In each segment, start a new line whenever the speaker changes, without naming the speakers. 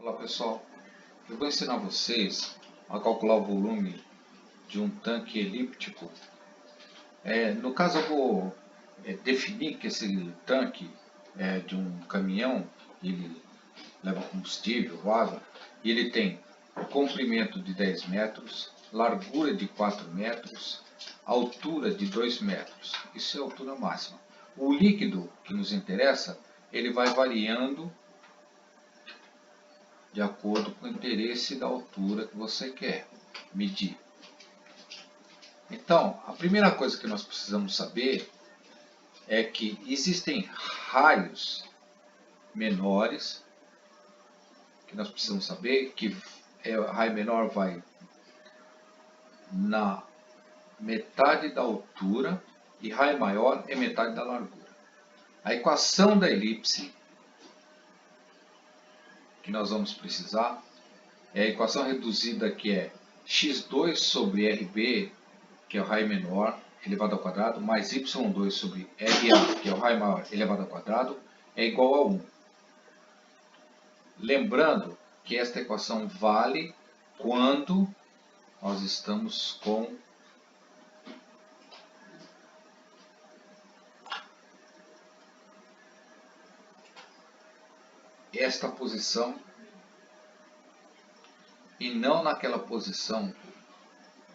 Olá pessoal, eu vou ensinar vocês a calcular o volume de um tanque elíptico. No caso eu vou definir que esse tanque é de um caminhão, ele leva combustível, água, e ele tem comprimento de 10 metros, largura de 4 metros, altura de 2 metros, isso é a altura máxima. O líquido que nos interessa, ele vai variando de acordo com o interesse da altura que você quer medir. Então, a primeira coisa que nós precisamos saber é que existem raios menores, que nós precisamos saber que raio menor vai na metade da altura e raio maior é metade da largura. A equação da elipse que nós vamos precisar é a equação reduzida, que é x2 sobre RB, que é o raio menor, elevado ao quadrado, mais y2 sobre RA, que é o raio maior, elevado ao quadrado, é igual a 1. Lembrando que esta equação vale quando nós estamos com esta posição e não naquela posição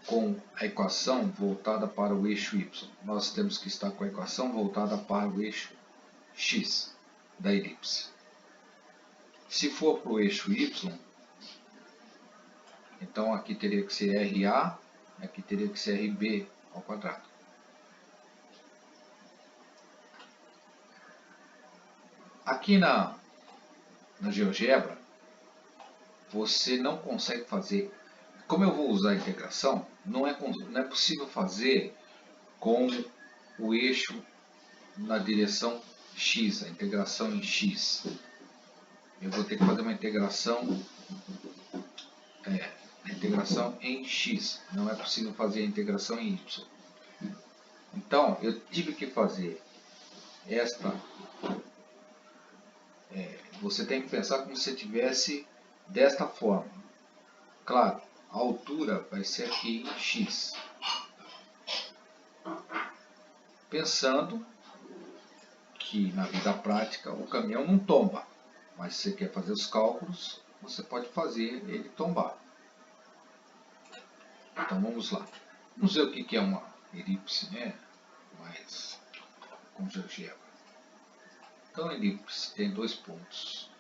com a equação voltada para o eixo y. Nós temos que estar com a equação voltada para o eixo x da elipse. Se for para o eixo y, então aqui teria que ser RA, aqui teria que ser RB ao quadrado. Aqui na GeoGebra, você não consegue fazer. Como eu vou usar a integração, não é possível fazer com o eixo na direção x, a integração em x. Eu vou ter que fazer uma integração em x, não é possível fazer a integração em y. Então, eu tive que fazer esta. Você tem que pensar como se tivesse desta forma. Claro, a altura vai ser aqui em x. Pensando que na vida prática o caminhão não tomba, mas se você quer fazer os cálculos, você pode fazer ele tombar. Então vamos lá. Vamos ver o que é uma elipse, né? Mas com GeoGebra. Então a elipse tem dois pontos,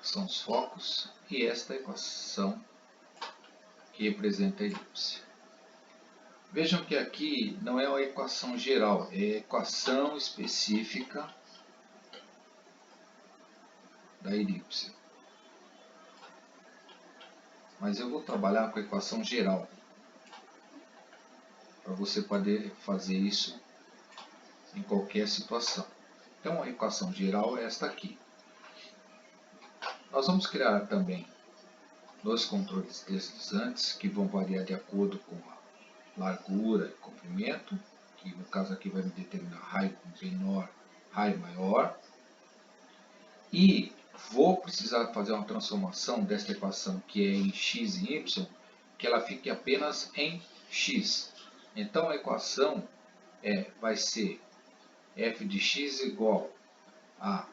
são os focos, e esta equação que representa a elipse. Vejam que aqui não é uma equação geral, é a equação específica da elipse. Mas eu vou trabalhar com a equação geral, para você poder fazer isso em qualquer situação. Então a equação geral é esta aqui. Nós vamos criar também dois controles deslizantes que vão variar de acordo com a largura e comprimento, que no caso aqui vai me determinar raio menor, raio maior. E vou precisar fazer uma transformação desta equação, que é em x e y, que ela fique apenas em x. Então a equação vai ser f de x igual a,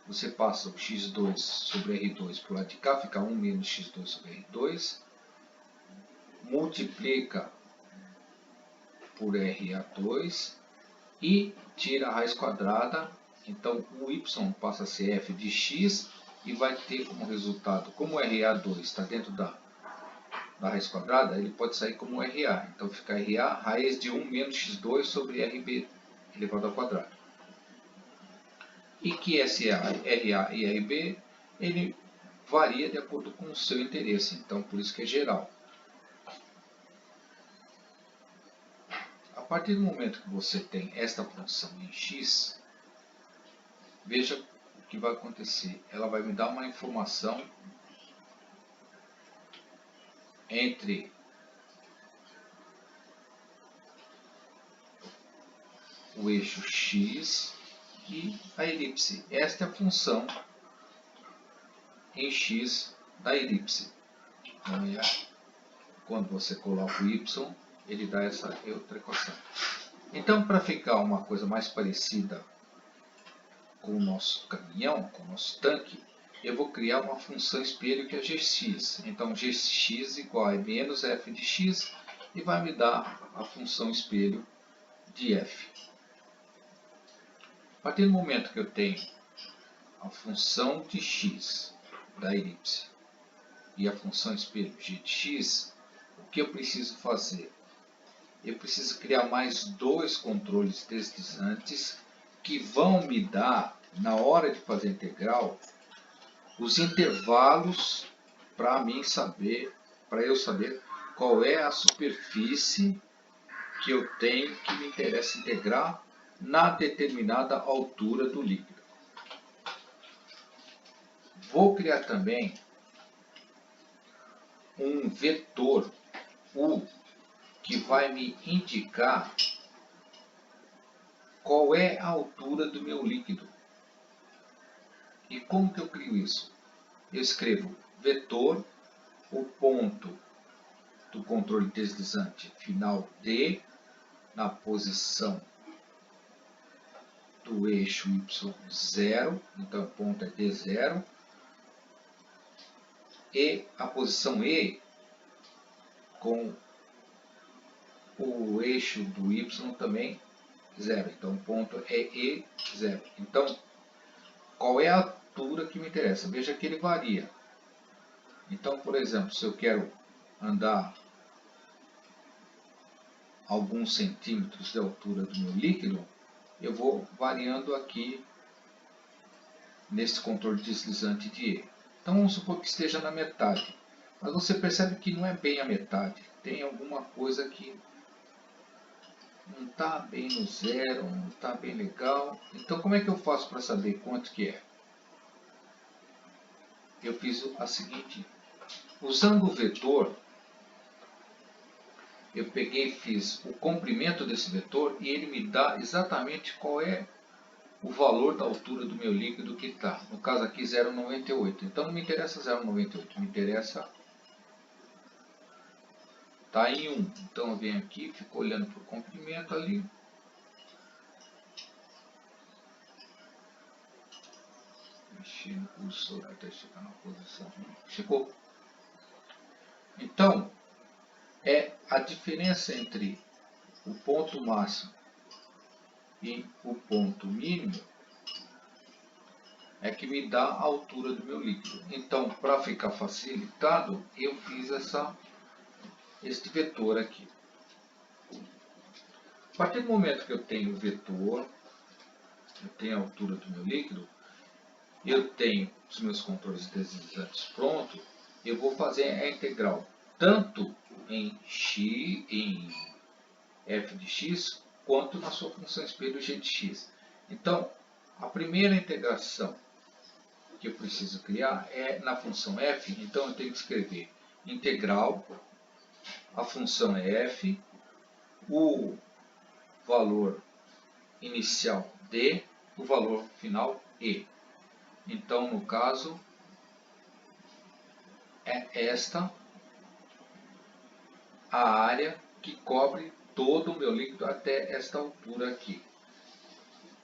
você passa o x2 sobre R2 para o lado de cá, fica 1 menos x2 sobre R2, multiplica por RA2 e tira a raiz quadrada. Então o y passa a ser f de x e vai ter como resultado, como o RA2 está dentro da raiz quadrada, ele pode sair como RA. Então fica RA raiz de 1 menos x2 sobre RB elevado ao quadrado. E que esse RA e RB, ele varia de acordo com o seu interesse. Então por isso que é geral. A partir do momento que você tem esta função em x, veja o que vai acontecer. Ela vai me dar uma informação entre o eixo x e a elipse. Esta é a função em x da elipse. Então, quando você coloca o y, ele dá essa outra equação. Então, para ficar uma coisa mais parecida com o nosso caminhão, com o nosso tanque, eu vou criar uma função espelho que é gx. Então, gx igual a menos f de x e vai me dar a função espelho de f. A partir do momento que eu tenho a função de x da elipse e a função espelho g de x, o que eu preciso fazer? Eu preciso criar mais dois controles deslizantes que vão me dar, na hora de fazer a integral, os intervalos para eu saber qual é a superfície que eu tenho que me interessa integrar na determinada altura do líquido. Vou criar também um vetor U que vai me indicar qual é a altura do meu líquido. E como que eu crio isso? Eu escrevo vetor, o ponto do controle deslizante final D, na posição do eixo y0, então o ponto é D0, e a posição E com o eixo do y também 0, então o ponto é E0. Então, qual é a altura que me interessa? Veja que ele varia. Então, por exemplo, se eu quero andar alguns centímetros de altura do meu líquido, eu vou variando aqui nesse controle deslizante de E. Então vamos supor que esteja na metade. Mas você percebe que não é bem a metade. Tem alguma coisa que não está bem no zero, não está bem legal. Então como é que eu faço para saber quanto que é? Eu fiz a seguinte. Usando o vetor, eu peguei e fiz o comprimento desse vetor e ele me dá exatamente qual é o valor da altura do meu líquido que está. No caso aqui 0,98. Então não me interessa 0,98, me interessa está em 1. Então eu venho aqui, fico olhando para o comprimento ali. Mexi no cursor até chegar na posição 1. Chegou. Então, é a diferença entre o ponto máximo e o ponto mínimo é que me dá a altura do meu líquido. Então, para ficar facilitado, eu fiz este vetor aqui. A partir do momento que eu tenho o vetor, eu tenho a altura do meu líquido, eu tenho os meus controles deslizantes prontos, eu vou fazer a integral tanto em f de x, quanto na sua função espelho g de x. Então, a primeira integração que eu preciso criar é na função f, então eu tenho que escrever integral, a função é f, o valor inicial d, o valor final e. Então, no caso, é esta a área que cobre todo o meu líquido até esta altura aqui.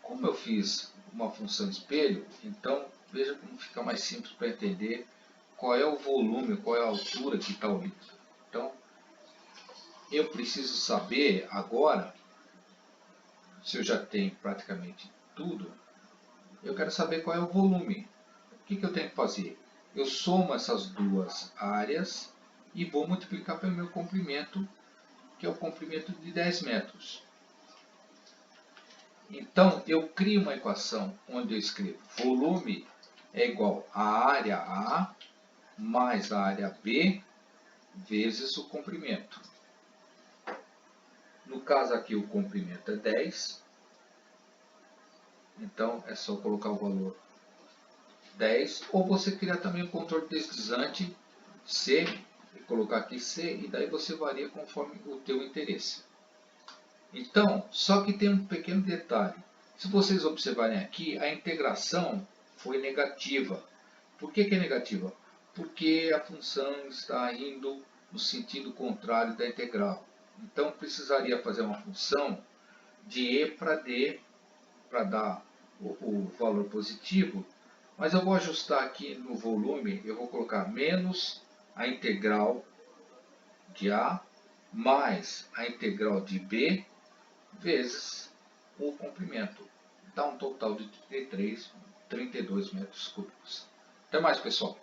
Como eu fiz uma função espelho, então veja como fica mais simples para entender qual é o volume, qual é a altura que está o líquido. Então, eu preciso saber agora, se eu já tenho praticamente tudo, eu quero saber qual é o volume. O que eu tenho que fazer? Eu somo essas duas áreas e vou multiplicar pelo meu comprimento, que é o comprimento de 10 metros. Então, eu crio uma equação onde eu escrevo volume é igual a área A mais a área B vezes o comprimento. No caso aqui, o comprimento é 10. Então, é só colocar o valor 10. Ou você criar também o controle deslizante C, e colocar aqui C, e daí você varia conforme o teu interesse. Então, só que tem um pequeno detalhe. Se vocês observarem aqui, a integração foi negativa. Por que é negativa? Porque a função está indo no sentido contrário da integral. Então precisaria fazer uma função de E para D para dar o valor positivo, mas eu vou ajustar aqui no volume, eu vou colocar menos a integral de A mais a integral de B vezes o comprimento. Dá um total de 32 metros cúbicos. Até mais, pessoal.